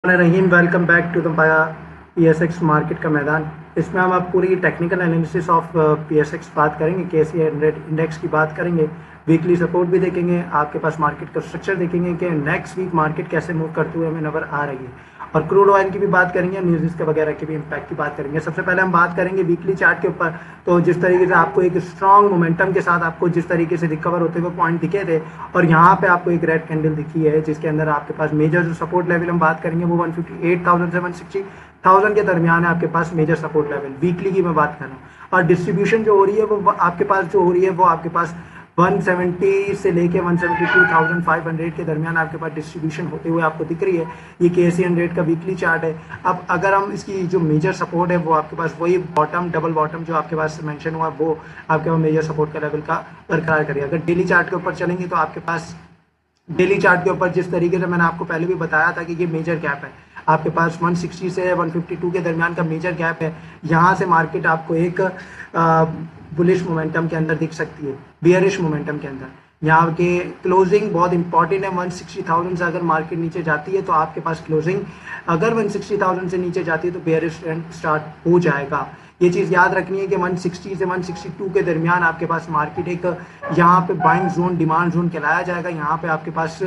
Rahim, welcome back to the PSX market का मैदान। इसमें हम आप पूरी टेक्निकल एनालिसिस ऑफ PSX बात करेंगे, KSE 100 इंडेक्स की बात करेंगे, वीकली सपोर्ट भी देखेंगे, आपके पास मार्केट का स्ट्रक्चर देखेंगे कि नेक्स्ट वीक मार्केट कैसे मूव करते हुए हमें नज़र आ रही है, और क्रूड ऑयल की भी बात करेंगे, न्यूज़ के वगैरह की भी इम्पैक्ट की बात करेंगे। सबसे पहले हम बात करेंगे वीकली चार्ट के ऊपर। तो जिस तरीके से आपको एक स्ट्रॉन्ग मोमेंटम के साथ आपको जिस तरीके से रिकवर होते हुए पॉइंट दिखे थे, और यहाँ पे आपको एक रेड कैंडल दिखी है जिसके अंदर आपके पास मेजर जो सपोर्ट लेवल हम बात करेंगे वो 158,000 से 160,000 के दरमियान है आपके पास मेजर सपोर्ट लेवल, वीकली की मैं बात कर रहा हूँ। और डिस्ट्रीब्यूशन जो हो रही है वो आपके पास जो हो रही है वो आपके पास 170 से लेके 172,500 के दरमियान आपके पास डिस्ट्रीब्यूशन होते हुए आपको दिख रही है। ये KSE 100 का वीकली चार्ट है। अब अगर हम इसकी जो मेजर सपोर्ट है वो आपके पास वही बॉटम, डबल बॉटम जो आपके पास मेंशन हुआ वो आपके पास मेजर सपोर्ट का लेवल का बरकरार करिए। अगर डेली चार्ट के ऊपर चलेंगे तो आपके पास डेली चार्ट के ऊपर जिस तरीके से मैंने आपको पहले भी बताया था कि ये मेजर गैप है, आपके पास 160 से 152 के दरमियान का मेजर गैप है। यहाँ से मार्केट आपको एक बुलिश मोमेंटम के अंदर दिख सकती है, बियरिश मोमेंटम के अंदर। यहाँ के क्लोजिंग बहुत इंपॉर्टेंट है। 160,000 से अगर मार्केट नीचे जाती है तो आपके पास क्लोजिंग अगर 160,000 से नीचे जाती है तो बेयरिश ट्रेंड स्टार्ट हो जाएगा। ये चीज़ याद रखनी है कि 160 से 162 के दरमियान आपके पास मार्केट एक यहाँ पे बाइंग जोन, डिमांड जोन कहलाया जाएगा। यहाँ पे आपके पास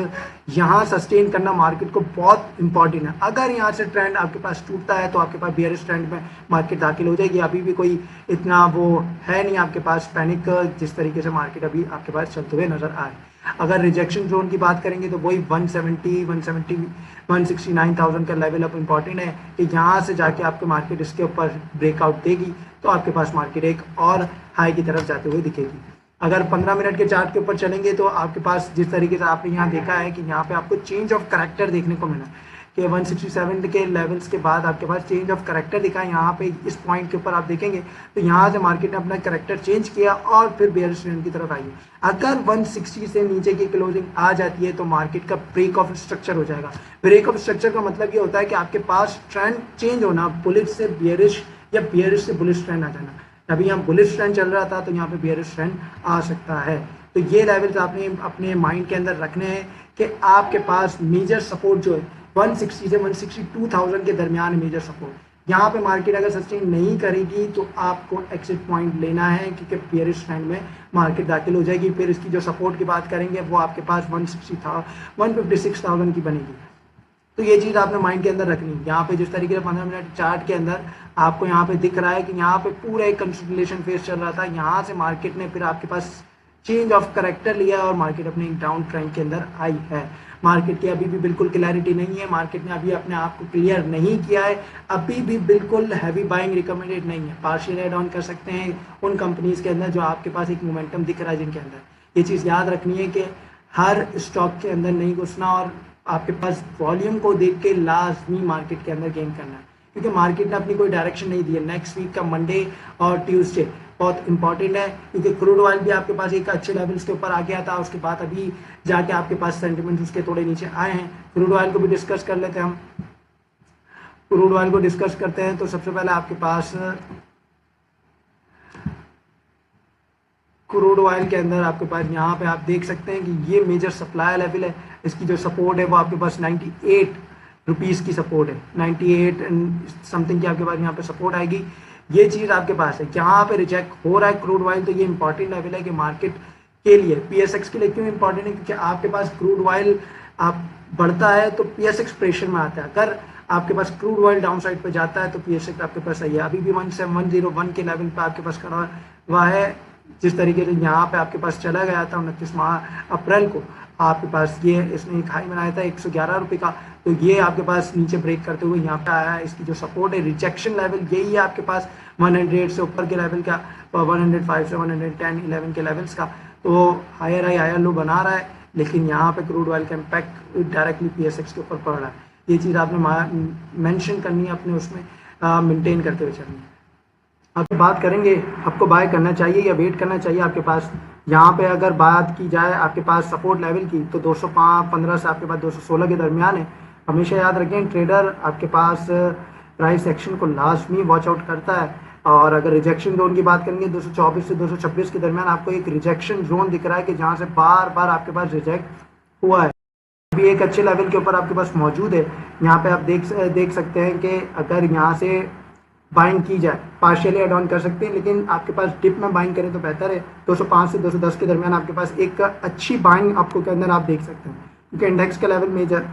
यहाँ सस्टेन करना मार्केट को बहुत इंपॉर्टेंट है। अगर यहाँ से ट्रेंड आपके पास टूटता है तो आपके पास बियरिश ट्रेंड में मार्केट दाखिल हो जाएगी। अभी भी कोई इतना वो है नहीं आपके पास पैनिक, जिस तरीके से मार्केट अभी आपके पास चलते हुए नजर आ रहे हैं। अगर रिजेक्शन जोन की बात करेंगे तो वही 169,000 का लेवल अप इम्पॉर्टेंट है कि यहाँ से जाके आपके मार्केट इसके ऊपर ब्रेकआउट देगी तो आपके पास मार्केट एक और हाई की तरफ जाते हुए दिखेगी। अगर 15 मिनट के चार्ट के ऊपर चलेंगे तो आपके पास जिस तरीके से आपने यहाँ देखा है कि यहाँ पे आपको चेंज ऑफ करेक्टर देखने को मिला कि 167 के लेवल्स के बाद आपके पास चेंज ऑफ करेक्टर दिखा है। यहाँ पे इस पॉइंट के ऊपर आप देखेंगे तो यहाँ से मार्केट ने अपना करेक्टर चेंज किया और फिर बेयरिश ट्रेंड की तरफ आई है। अगर 160 से नीचे की क्लोजिंग आ जाती है तो मार्केट का ब्रेक ऑफ स्ट्रक्चर हो जाएगा। ब्रेक ऑफ स्ट्रक्चर का मतलब ये होता है कि आपके पास ट्रेंड चेंज होना, बुलिश से बियरिश या बियरिश से बुलिश ट्रेंड आ जाना। अभी यहाँ बुलिश ट्रेंड चल रहा था तो यहाँ पे बियरिश ट्रेंड आ सकता है। तो ये लेवल्स आपने अपने माइंड के अंदर रखने हैं कि आपके पास मेजर सपोर्ट जो है 160 से 162,000 के दरमियान मेजर सपोर्ट। यहाँ पे मार्केट अगर सस्टेन नहीं करेगी तो आपको एक्सिट पॉइंट लेना है क्योंकि बियरिश ट्रेंड में मार्केट दाखिल हो जाएगी। फिर इसकी जो सपोर्ट की बात करेंगे वो आपके पास 156,000 की बनेगी। तो ये चीज़ आपने माइंड के अंदर रखनी है। यहाँ पे जिस तरीके से 15 मिनट चार्ट के अंदर आपको यहाँ पे दिख रहा है कि यहाँ पे पूरा एक कंसोलिडेशन फेज चल रहा था, यहाँ से मार्केट ने फिर आपके पास चेंज ऑफ करेक्टर लिया और मार्केट अपने एक डाउन ट्रेंड के अंदर आई है। मार्केट की अभी भी बिल्कुल क्लैरिटी नहीं है, मार्केट ने अभी अपने आप को क्लियर नहीं किया है, अभी भी बिल्कुल हैवी बाइंग रिकमेंडेड नहीं है। पार्शियल एड ऑन कर सकते हैं उन कंपनीज के अंदर जो आपके पास एक मोमेंटम दिख रहा है जिनके अंदर। ये चीज़ याद रखनी है कि हर स्टॉक के अंदर नहीं घुसना और आपके पास वॉल्यूम को देख के लाजमी मार्केट के अंदर गेन करना है, क्योंकि मार्केट ने अपनी कोई डायरेक्शन नहीं दी है। नेक्स्ट वीक का मंडे और ट्यूसडे बहुत इंपॉर्टेंट है क्योंकि क्रूड ऑयल भी आपके पास एक अच्छे लेवल्स के ऊपर आ गया था, उसके बाद अभी जाके आपके पास सेंटिमेंट उसके थोड़े नीचे आए हैं। क्रूड ऑयल को भी डिस्कस कर लेते हैं हम। क्रूड ऑयल को डिस्कस करते हैं तो सबसे पहले आपके पास क्रूड ऑयल के अंदर आपके पास यहाँ पे आप देख सकते हैं कि ये मेजर सप्लाई लेवल है। इसकी जो सपोर्ट है वो आपके पास 98 रुपीज़ की सपोर्ट है, 98 समथिंग की आपके पास यहाँ पे सपोर्ट आएगी। ये चीज़ आपके पास है। जहाँ पे रिजेक्ट हो रहा है क्रूड ऑयल तो ये इंपॉर्टेंट लेवल है कि मार्केट के लिए, PSX के लिए क्यों इंपॉर्टेंट है, क्योंकि आपके पास क्रूड ऑयल आप बढ़ता है तो PSX प्रेशर में आता है। अगर आपके पास क्रूड ऑयल डाउन साइड पर जाता है तो PSX आपके पास सही है। अभी भी 17101 के लेवल पर आपके पास खड़ा हुआ है। जिस तरीके से यहाँ पे आपके पास चला गया था 29 अप्रैल को, आपके पास ये इसने एक हाई बनाया था 111 रुपये का, तो ये आपके पास नीचे ब्रेक करते हुए यहाँ पे आया है। इसकी जो सपोर्ट है, रिजेक्शन लेवल यही है आपके पास 100 से ऊपर के लेवल का, 105 से 110 11 के लेवल्स का। तो हायर हाई हायर लो बना रहा है, लेकिन यहाँ पे क्रूड ऑयल का इम्पैक्ट डायरेक्टली PSX के ऊपर पड़ रहा है। ये चीज़ आपने मेंशन करनी है अपने उसमें, मेंटेन करते हुए चलनी है। अब बात करेंगे आपको बाय करना चाहिए या वेट करना चाहिए। आपके पास यहाँ पे अगर बात की जाए आपके पास सपोर्ट लेवल की तो 215 से आपके पास 216 के दरमियान है। हमेशा याद रखें ट्रेडर आपके पास प्राइस एक्शन को लाजमी वॉच आउट करता है। और अगर रिजेक्शन जोन की बात करेंगे 224 से 226 के दरमियान आपको एक रिजेक्शन जोन दिख रहा है कि जहाँ से बार बार आपके पास रिजेक्ट हुआ है। भी एक अच्छे लेवल के ऊपर आपके पास मौजूद है। यहाँ पे आप देख सकते हैं कि अगर यहाँ से बाइंग की जाए, पार्शियली एड ऑन कर सकते हैं, लेकिन आपके पास डिप में बाइंग करें तो बेहतर है। 205 से 210 के दरमियान आपके पास एक अच्छी बाइंग आपको के अंदर आप देख सकते हैं, क्योंकि इंडेक्स का लेवल मेजर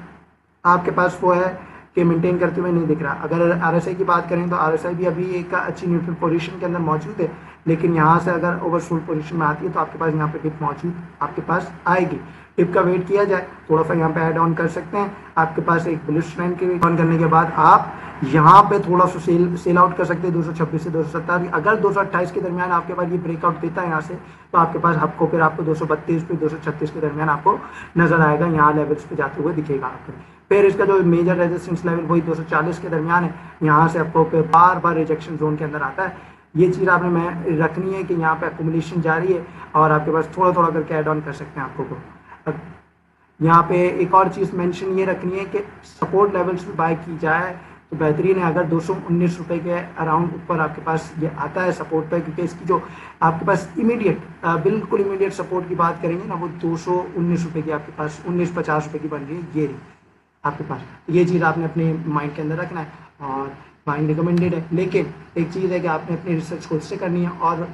आपके पास वो है कि मेंटेन करते हुए नहीं दिख रहा। अगर आरएसआई की बात करें तो आरएसआई भी अभी एक अच्छी न्यूट्रल पोजीशन के अंदर मौजूद है, लेकिन यहाँ से अगर ओवरसोल्ड पोजीशन में आती है तो आपके पास यहाँ पे डिप मौजूद आपके पास आएगी। डिप का वेट किया जाए, थोड़ा सा यहाँ पे ऐड ऑन कर सकते हैं। आपके पास एक बुलिश ट्रेंड के ऑन करने के बाद आप यहाँ पे थोड़ा सा सेल आउट कर सकते हैं 226 से 270। अगर 228 के दरमियान आपके पास ये ब्रेकआउट देता है यहाँ से, तो आपके पास आपको फिर आपको 232 पे 236 के दरमियान आपको नजर आएगा, यहाँ लेवल्स पे जाते हुए दिखेगा आपको। फिर इसका जो मेजर रेजिस्टेंस लेवल वही 240 के दरमियान है, यहाँ से आपको फिर बार बार रिजेक्शन जोन के अंदर आता है। ये चीज़ आपने मैं रखनी है कि यहाँ पे अकोमोडेशन जारी है और आपके पास थोड़ा थोड़ा करके ऐड ऑन कर सकते हैं आपको को। यहाँ पे एक और चीज़ मेंशन ये रखनी है कि सपोर्ट लेवल्स पे बाय की जाए तो बेहतरीन है। अगर 219 रुपये के अराउंड ऊपर आपके पास ये आता है सपोर्ट पे, क्योंकि इसकी जो आपके पास इमीडिएट बिल्कुल इमीडिएट सपोर्ट की बात करेंगे ना, वो 219 रुपये की आपके पास 1950 रुपये की बन रही है ये रही आपके पास। ये चीज़ आपने अपने माइंड के अंदर रखना है और बाइंग रिकमेंडेड है। लेकिन एक चीज़ है कि आपने अपनी रिसर्च खुद से करनी है और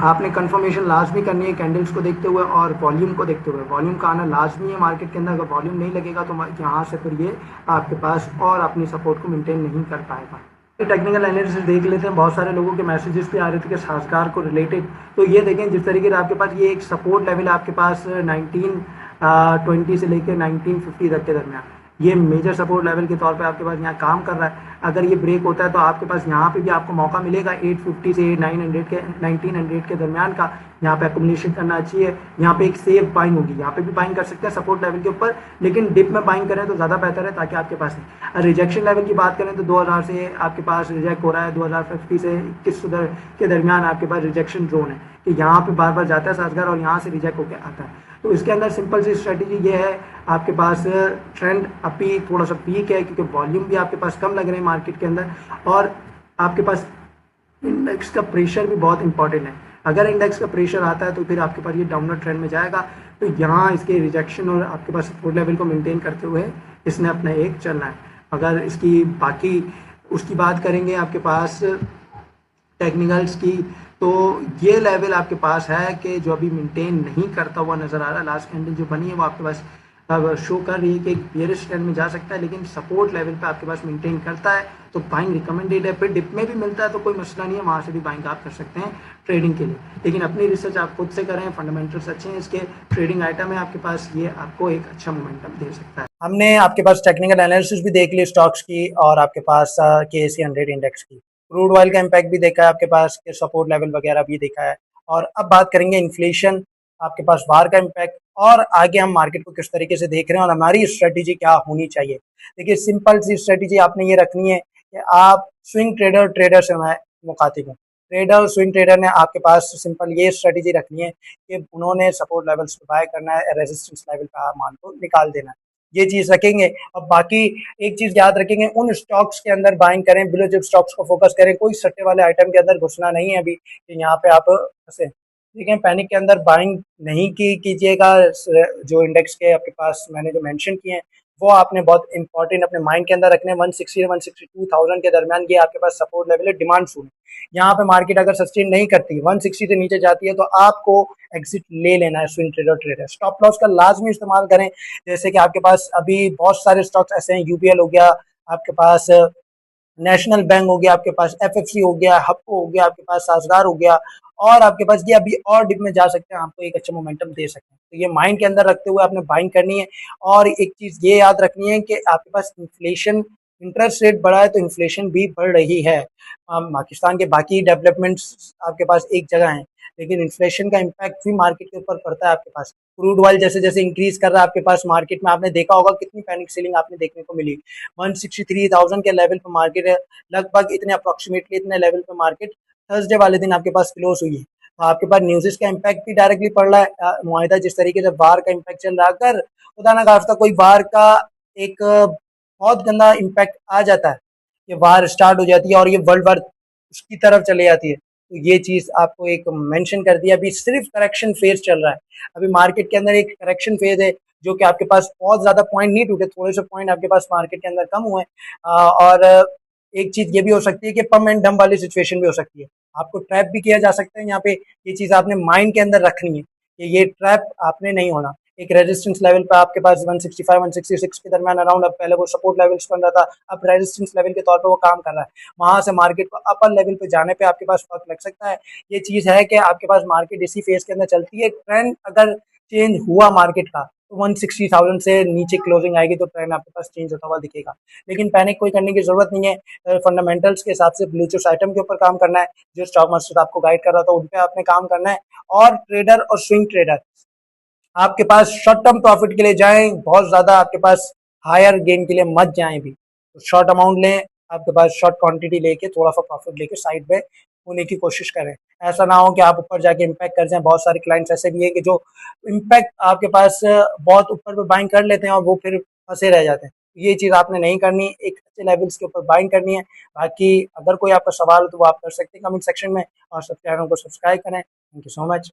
आपने कंफर्मेशन लाजमी करनी है कैंडल्स को देखते हुए और वॉल्यूम को देखते हुए। वॉल्यूम का आना लाजमी है मार्केट के अंदर, अगर वॉल्यूम नहीं लगेगा तो यहाँ से फिर ये आपके पास और अपनी सपोर्ट को मेंटेन नहीं कर पाएगा। टेक्निकल एनालिसिस देख लेते हैं। बहुत सारे लोगों के मैसेजेस भी आ रहे थे कि साजगार को रिलेटेड, तो ये देखें जिस तरीके से आपके पास ये एक सपोर्ट लेवल है आपके पास 1920 से लेकर 1950 तक के दरमियान, ये मेजर सपोर्ट लेवल के तौर पे आपके पास यहाँ काम कर रहा है। अगर ये ब्रेक होता है तो आपके पास यहाँ पे भी आपको मौका मिलेगा 850 से 1900 के दरमियान का यहाँ पे अकोमोडेशन करना चाहिए। यहाँ पे एक सेफ बाइंग होगी, यहाँ पे भी बाइंग कर सकते हैं सपोर्ट लेवल के ऊपर, लेकिन डिप में बाइंग करें तो ज़्यादा बेहतर है ताकि आपके पास रिजेक्शन लेवल की बात करें तो 2000 से आपके पास रिजेक्ट हो रहा है, 2050 से 2100 के दरमियान आपके पास रिजेक्शन जोन है कि यहाँ पे बार बार जाता है साजगार और यहाँ से रिजेक्ट होकर आता है। तो इसके अंदर सिंपल सी स्ट्रेटजी ये है, आपके पास ट्रेंड अभी थोड़ा सा पीक है क्योंकि वॉल्यूम भी आपके पास कम लग रहे हैं मार्केट के अंदर, और आपके पास इंडेक्स का प्रेशर भी बहुत इंपॉर्टेंट है। अगर इंडेक्स का प्रेशर आता है तो फिर आपके पास ये डाउनवर्ड ट्रेंड में जाएगा, तो यहाँ इसके रिजेक्शन और आपके पास सपोर्ट लेवल को मेंटेन करते हुए इसने अपना एक चलना है। अगर इसकी बाकी उसकी बात करेंगे आपके पास टेक्निकल्स की, तो ये लेवल आपके पास है कि जो अभी मेंटेन नहीं करता हुआ नज़र आ रहा है। लास्ट कैंडल जो बनी है वो आपके पास शो कर रही है कि एक बियरिश ट्रेंड में जा सकता है, लेकिन सपोर्ट लेवल पे आपके पास मेंटेन करता है तो बाइंग रिकमेंडेड है। फिर डिप में भी मिलता है तो कोई मसला नहीं है, वहाँ से भी बाइंग आप कर सकते हैं ट्रेडिंग के लिए, लेकिन अपनी रिसर्च आप खुद से करें। फंडामेंटल्स अच्छे हैं इसके, ट्रेडिंग आइटम है आपके पास, ये आपको एक अच्छा मोमेंटम दे सकता है। हमने आपके पास टेक्निकल एनालिसिस भी देख ली स्टॉक्स की और आपके पास KSE 100 इंडेक्स की, क्रूड ऑयल का इम्पैक्ट भी देखा है आपके पास, के सपोर्ट लेवल वगैरह भी देखा है। और अब बात करेंगे इन्फ्लेशन, आपके पास वार का इम्पैक्ट और आगे हम मार्केट को किस तरीके से देख रहे हैं और हमारी स्ट्रेटेजी क्या होनी चाहिए। देखिए सिंपल सी स्ट्रेटेजी आपने ये रखनी है कि आप स्विंग ट्रेडर से मैं मुखातिब हूँ। स्विंग ट्रेडर ने आपके पास सिंपल ये स्ट्रेटेजी रखनी है कि उन्होंने सपोर्ट लेवल्स पे बाय करना है, रेजिस्टेंस लेवल पे आप मान को निकाल देना है, ये चीज रखेंगे। और बाकी एक चीज याद रखेंगे, उन स्टॉक्स के अंदर बाइंग करें, ब्लू चिप स्टॉक्स को फोकस करें, कोई सट्टे वाले आइटम के अंदर घुसना नहीं है अभी कि यहाँ पे आप फंसे। ठीक है, पैनिक के अंदर बाइंग नहीं कीजिएगा। जो इंडेक्स के आपके पास मैंने जो मेंशन किए हैं वो आपने बहुत इंपॉर्टेंट अपने माइंड के अंदर रखने। 160 162,000 के दरमियान ये आपके पास सपोर्ट लेवल है, डिमांड जोन है। यहाँ पे मार्केट अगर सस्टेन नहीं करती 160 से नीचे जाती है तो आपको एग्जिट ले लेना है स्विंग ट्रेडर। स्टॉप लॉस का लाजमी इस्तेमाल करें, जैसे कि आपके पास अभी बहुत सारे स्टॉक्स ऐसे हैं, यूबीएल हो गया आपके पास, नेशनल बैंक हो गया आपके पास, एफएफसी हो गया, हप्को हो गया आपके पास, साजगार हो गया, और आपके पास ये अभी और डिप में जा सकते हैं, आपको एक अच्छा मोमेंटम दे सकते हैं। तो ये माइंड के अंदर रखते हुए आपने बाइंग करनी है। और एक चीज ये याद रखनी है कि आपके पास इन्फ्लेशन, इंटरेस्ट रेट बढ़ा है तो इन्फ्लेशन भी बढ़ रही है। पाकिस्तान के बाकी डेवलपमेंट्स आपके पास एक जगह हैं, लेकिन इन्फ्लेशन का इम्पैक्ट भी मार्केट के ऊपर पड़ता है आपके पास। क्रूड ऑयल जैसे जैसे इंक्रीज कर रहा है आपके पास मार्केट में, आपने देखा होगा कितनी पैनिक सेलिंग आपने देखने को मिली। 163,000 के लेवल पर मार्केट है, लगभग इतने अप्रोक्सीमेटली इतने लेवल पर मार्केट थर्सडे वाले दिन आपके पास क्लोज हुई है। तो आपके पास न्यूज़ का इम्पैक्ट भी डायरेक्टली पड़ रहा है। मुआहिदा जिस तरीके से वार का इम्पैक्ट चल रहा है, अगर खुदा ना खास्ता कोई वार का एक बहुत गंदा इम्पैक्ट आ जाता है, ये वार स्टार्ट हो जाती है और ये वर्ल्ड वार उसकी तरफ चले जाती है, तो ये चीज़ आपको एक मेंशन कर दिया। अभी सिर्फ करेक्शन फेज चल रहा है, अभी मार्केट के अंदर एक करेक्शन फेज है, जो कि आपके पास बहुत ज़्यादा पॉइंट नहीं टूटे, थोड़े से पॉइंट आपके पास मार्केट के अंदर कम हुए और एक चीज़ ये भी हो सकती है कि पम्प एंड डंप वाली सिचुएशन भी हो सकती है, आपको ट्रैप भी किया जा सकता है यहाँ पे। ये चीज़ आपने माइंड के अंदर रखनी है कि ये ट्रैप आपने नहीं होना। एक रेजिस्टेंस लेवल पे आपके पास 165 166 के दरमियान अराउंड, अब पहले वो सपोर्ट लेवल्स बन रहा था, अब रेजिस्टेंस लेवल के तौर पे वो काम कर रहा है। वहां से मार्केट को अपर लेवल पे जाने पे आपके पास वक्त लग सकता है। ये चीज है कि आपके पास मार्केट इसी फेज के अंदर चलती है, ट्रेंड अगर चेंज हुआ मार्केट का तो 160,000 से नीचे क्लोजिंग आएगी तो ट्रेंड आपके पास चेंज होता हुआ दिखेगा। लेकिन पैनिक कोई करने की जरूरत नहीं है, फंडामेंटल्स के हिसाब से ब्लू चिप्स आइटम के ऊपर काम करना है, जो स्टॉक मास्टर आपको गाइड कर रहा था उन पे आपने काम करना है। और ट्रेडर और स्विंग ट्रेडर आपके पास शॉर्ट टर्म प्रॉफिट के लिए जाएं, बहुत ज्यादा आपके पास हायर गेन के लिए मत जाएं भी, तो शॉर्ट अमाउंट लें, आपके पास शॉर्ट क्वांटिटी लेके थोड़ा सा प्रॉफिट लेके साइड में होने की कोशिश करें। ऐसा ना हो कि आप ऊपर जाके इम्पैक्ट कर जाएं। बहुत सारे क्लाइंट्स ऐसे भी है कि जो इम्पैक्ट आपके पास बहुत ऊपर पे बाइंग कर लेते हैं और वो फिर फंसे रह जाते हैं। ये चीज आपने नहीं करनी, एक अच्छे लेवल्स के ऊपर बाइंग करनी है। बाकी अगर कोई आपका सवाल हो तो वो आप कर सकते हैं कमेंट सेक्शन में, और सब चैनल को सब्सक्राइब करें। Thank you so much.